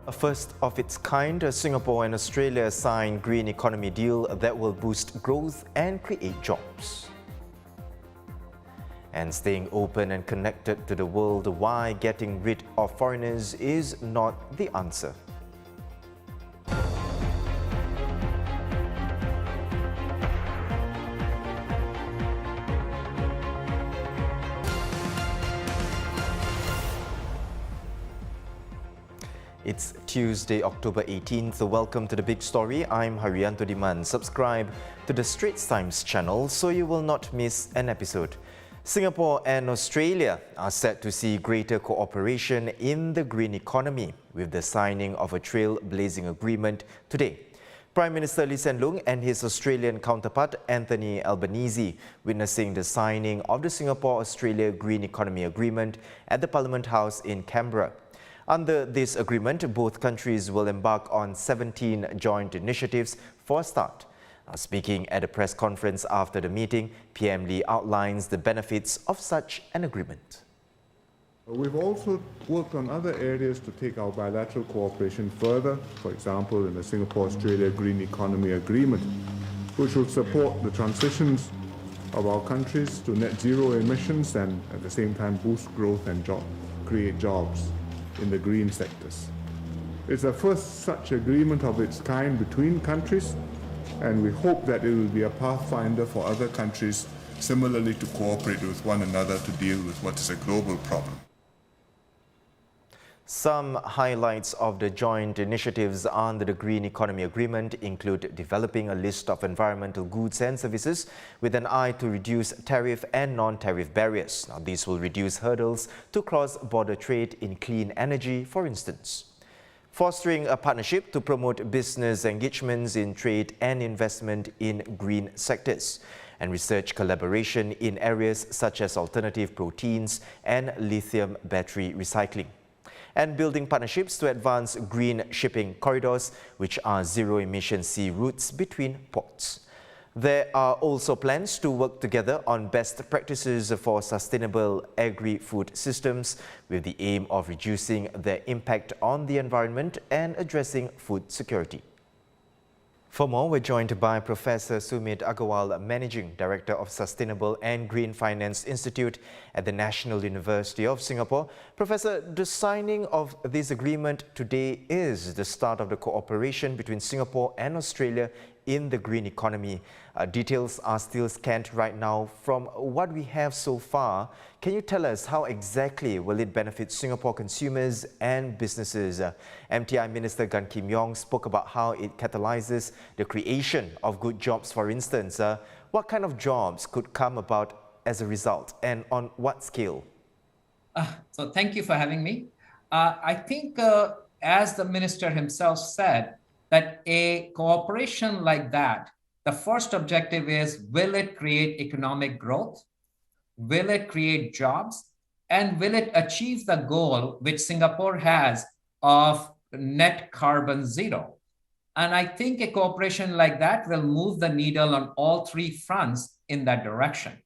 A first of its kind, Singapore and Australia sign green economy deal that will boost growth and create jobs. And staying open and connected to the world, why getting rid of foreigners is not the answer. It's Tuesday, October 18th. Welcome to The Big Story. I'm Haryanto Diman. Subscribe to the Straits Times channel so you will not miss an episode. Singapore and Australia are set to see greater cooperation in the green economy with the signing of a trailblazing agreement today. Prime Minister Lee Hsien Loong and his Australian counterpart Anthony Albanese witnessing the signing of the Singapore-Australia Green Economy Agreement at the Parliament House in Canberra. Under this agreement, both countries will embark on 17 joint initiatives for a start. Speaking at a press conference after the meeting, PM Lee outlines the benefits of such an agreement. We've also worked on other areas to take our bilateral cooperation further, for example, in the Singapore-Australia Green Economy Agreement, which will support the transitions of our countries to net zero emissions and at the same time boost growth and create jobs in the green sectors. It's the first such agreement of its kind between countries, and we hope that it will be a pathfinder for other countries similarly to cooperate with one another to deal with what is a global problem. Some highlights of the joint initiatives under the Green Economy Agreement include developing a list of environmental goods and services with an eye to reduce tariff and non-tariff barriers. Now, these will reduce hurdles to cross-border trade in clean energy, for instance. Fostering a partnership to promote business engagements in trade and investment in green sectors, and research collaboration in areas such as alternative proteins and lithium battery recycling. And building partnerships to advance green shipping corridors, which are zero-emission sea routes between ports. There are also plans to work together on best practices for sustainable agri-food systems with the aim of reducing their impact on the environment and addressing food security. For more, we're joined by Professor Sumit Agarwal, Managing Director of Sustainable and Green Finance Institute at the National University of Singapore. Professor, the signing of this agreement today is the start of the cooperation between Singapore and Australia in the green economy. Details are still scant right now. From what we have so far, can you tell us how exactly will it benefit Singapore consumers and businesses? MTI Minister Gan Kim Yong spoke about how it catalyzes the creation of good jobs, for instance. What kind of jobs could come about as a result, and on what scale? So thank you for having me. I think, as the minister himself said, that a cooperation like that, the first objective is, will it create economic growth? Will it create jobs? And will it achieve the goal which Singapore has of net carbon zero? And I think a cooperation like that will move the needle on all three fronts in that direction.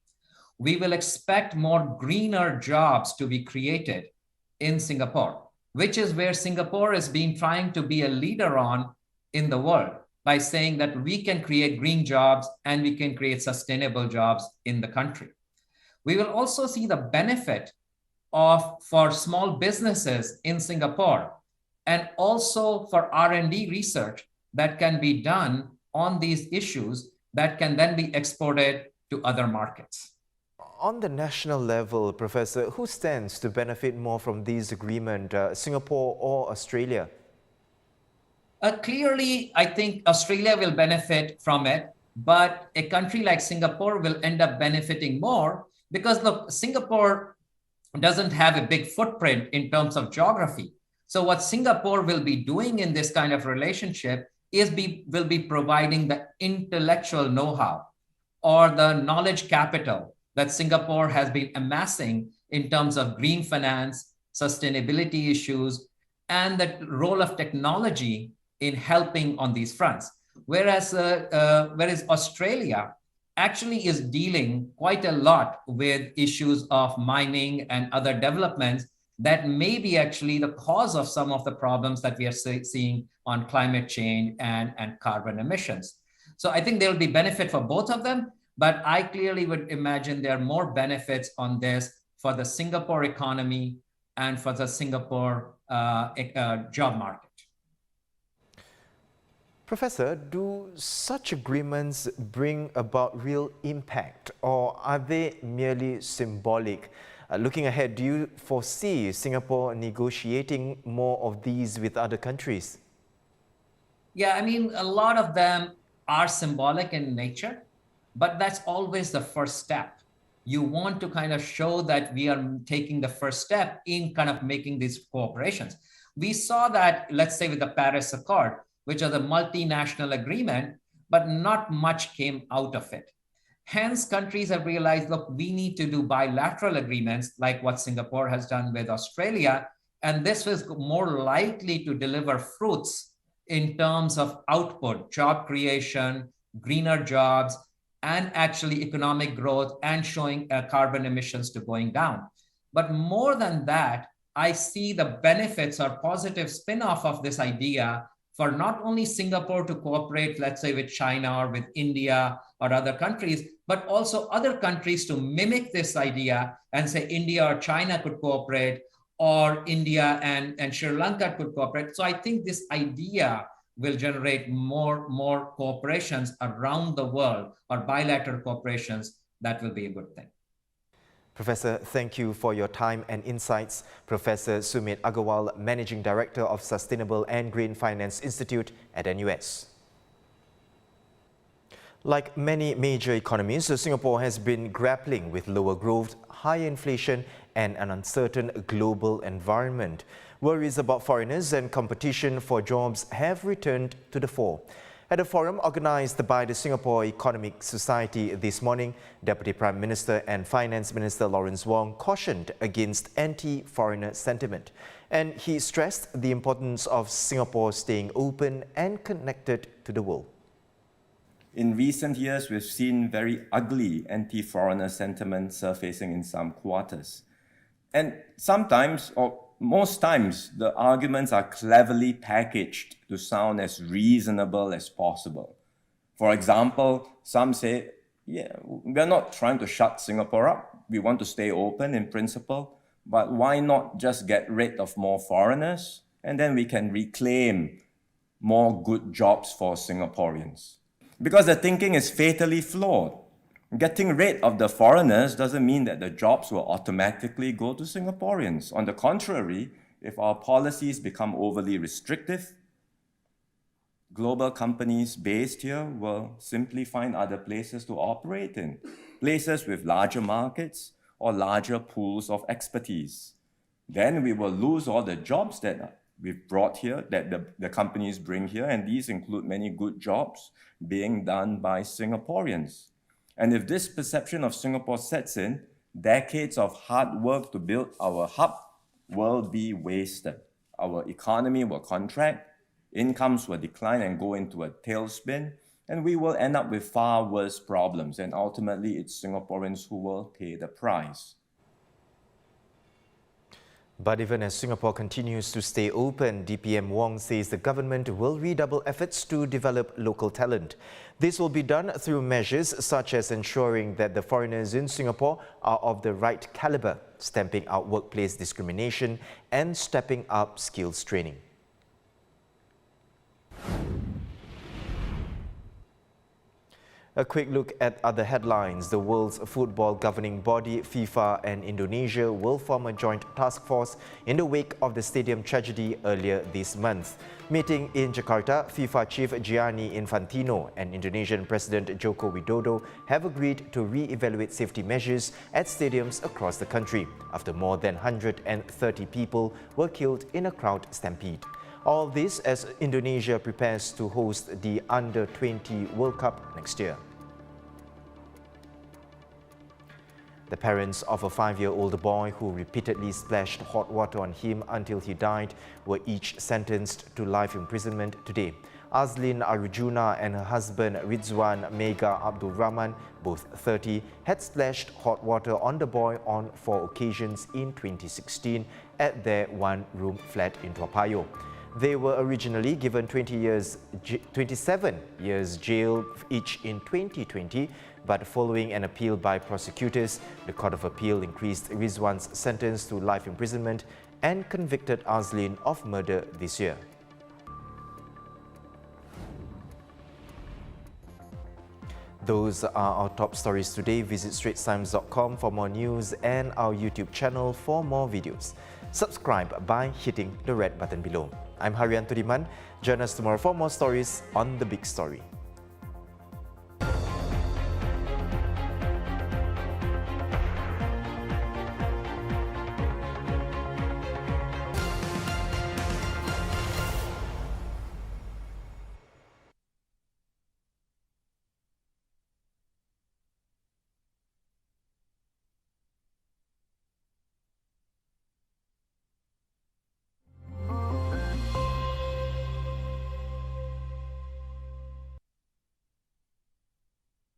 We will expect more greener jobs to be created in Singapore, which is where Singapore has been trying to be a leader on in the world by saying that we can create green jobs and we can create sustainable jobs in the country. We will also see the benefit for small businesses in Singapore and also for R&D research that can be done on these issues that can then be exported to other markets. On the national level, Professor, who stands to benefit more from this agreement, Singapore or Australia? Clearly, I think Australia will benefit from it, but a country like Singapore will end up benefiting more because, look, Singapore doesn't have a big footprint in terms of geography. So what Singapore will be doing in this kind of relationship is will be providing the intellectual know-how or the knowledge capital that Singapore has been amassing in terms of green finance, sustainability issues, and the role of technology in helping on these fronts. Whereas Australia actually is dealing quite a lot with issues of mining and other developments that may be actually the cause of some of the problems that we are seeing on climate change and carbon emissions. So I think there will be benefit for both of them, but I clearly would imagine there are more benefits on this for the Singapore economy and for the Singapore job market. Professor, do such agreements bring about real impact, or are they merely symbolic? Looking ahead, do you foresee Singapore negotiating more of these with other countries? Yeah, I mean, a lot of them are symbolic in nature, but that's always the first step. You want to kind of show that we are taking the first step in kind of making these cooperations. We saw that, let's say, with the Paris Accord, which is a multinational agreement, but not much came out of it. Hence, countries have realized, look, we need to do bilateral agreements like what Singapore has done with Australia, and this was more likely to deliver fruits in terms of output, job creation, greener jobs, and actually economic growth and showing carbon emissions to going down. But more than that, I see the benefits or positive spin-off of this idea for not only Singapore to cooperate, let's say, with China or with India or other countries, but also other countries to mimic this idea and say India or China could cooperate, or India and Sri Lanka could cooperate. So I think this idea will generate more cooperations around the world, or bilateral cooperations. That will be a good thing. Professor, thank you for your time and insights. Professor Sumit Agarwal, Managing Director of Sustainable and Green Finance Institute at NUS. Like many major economies, Singapore has been grappling with lower growth, high inflation, and an uncertain global environment. Worries about foreigners and competition for jobs have returned to the fore. At a forum organized by the Singapore Economic Society this morning, Deputy Prime Minister and Finance Minister Lawrence Wong cautioned against anti-foreigner sentiment, and he stressed the importance of Singapore staying open and connected to the world. In recent years, we've seen very ugly anti-foreigner sentiment surfacing in some quarters. And sometimes, or most times, the arguments are cleverly packaged to sound as reasonable as possible. For example, some say, yeah, we're not trying to shut Singapore up. We want to stay open in principle, but why not just get rid of more foreigners and then we can reclaim more good jobs for Singaporeans? Because the thinking is fatally flawed. Getting rid of the foreigners doesn't mean that the jobs will automatically go to Singaporeans. On the contrary, if our policies become overly restrictive, global companies based here will simply find other places to operate in, places with larger markets or larger pools of expertise. Then we will lose all the jobs that we've brought here, that the companies bring here, and these include many good jobs being done by Singaporeans. And if this perception of Singapore sets in, decades of hard work to build our hub will be wasted. Our economy will contract, incomes will decline and go into a tailspin, and we will end up with far worse problems. And ultimately, it's Singaporeans who will pay the price. But even as Singapore continues to stay open, DPM Wong says the government will redouble efforts to develop local talent. This will be done through measures such as ensuring that the foreigners in Singapore are of the right caliber, stamping out workplace discrimination and stepping up skills training. A quick look at other headlines. The world's football governing body, FIFA, and Indonesia will form a joint task force in the wake of the stadium tragedy earlier this month. Meeting in Jakarta, FIFA chief Gianni Infantino and Indonesian President Joko Widodo have agreed to re-evaluate safety measures at stadiums across the country after more than 130 people were killed in a crowd stampede. All this as Indonesia prepares to host the Under-20 World Cup next year. The parents of a 5-year-old boy who repeatedly splashed hot water on him until he died were each sentenced to life imprisonment today Azlin Arjuna and her husband Rizwan Mega Abdul Rahman, both 30, had splashed hot water on the boy on 4 occasions in 2016 at their one-room flat in Toa Payoh. They were originally given 27 years jail each in 2020, but following an appeal by prosecutors, the Court of Appeal increased Rizwan's sentence to life imprisonment and convicted Azlin of murder this year. Those are our top stories today. Visit straitstimes.com for more news and our YouTube channel for more videos. Subscribe by hitting the red button below. I'm Haryanto Diman. Join us tomorrow for more stories on The Big Story.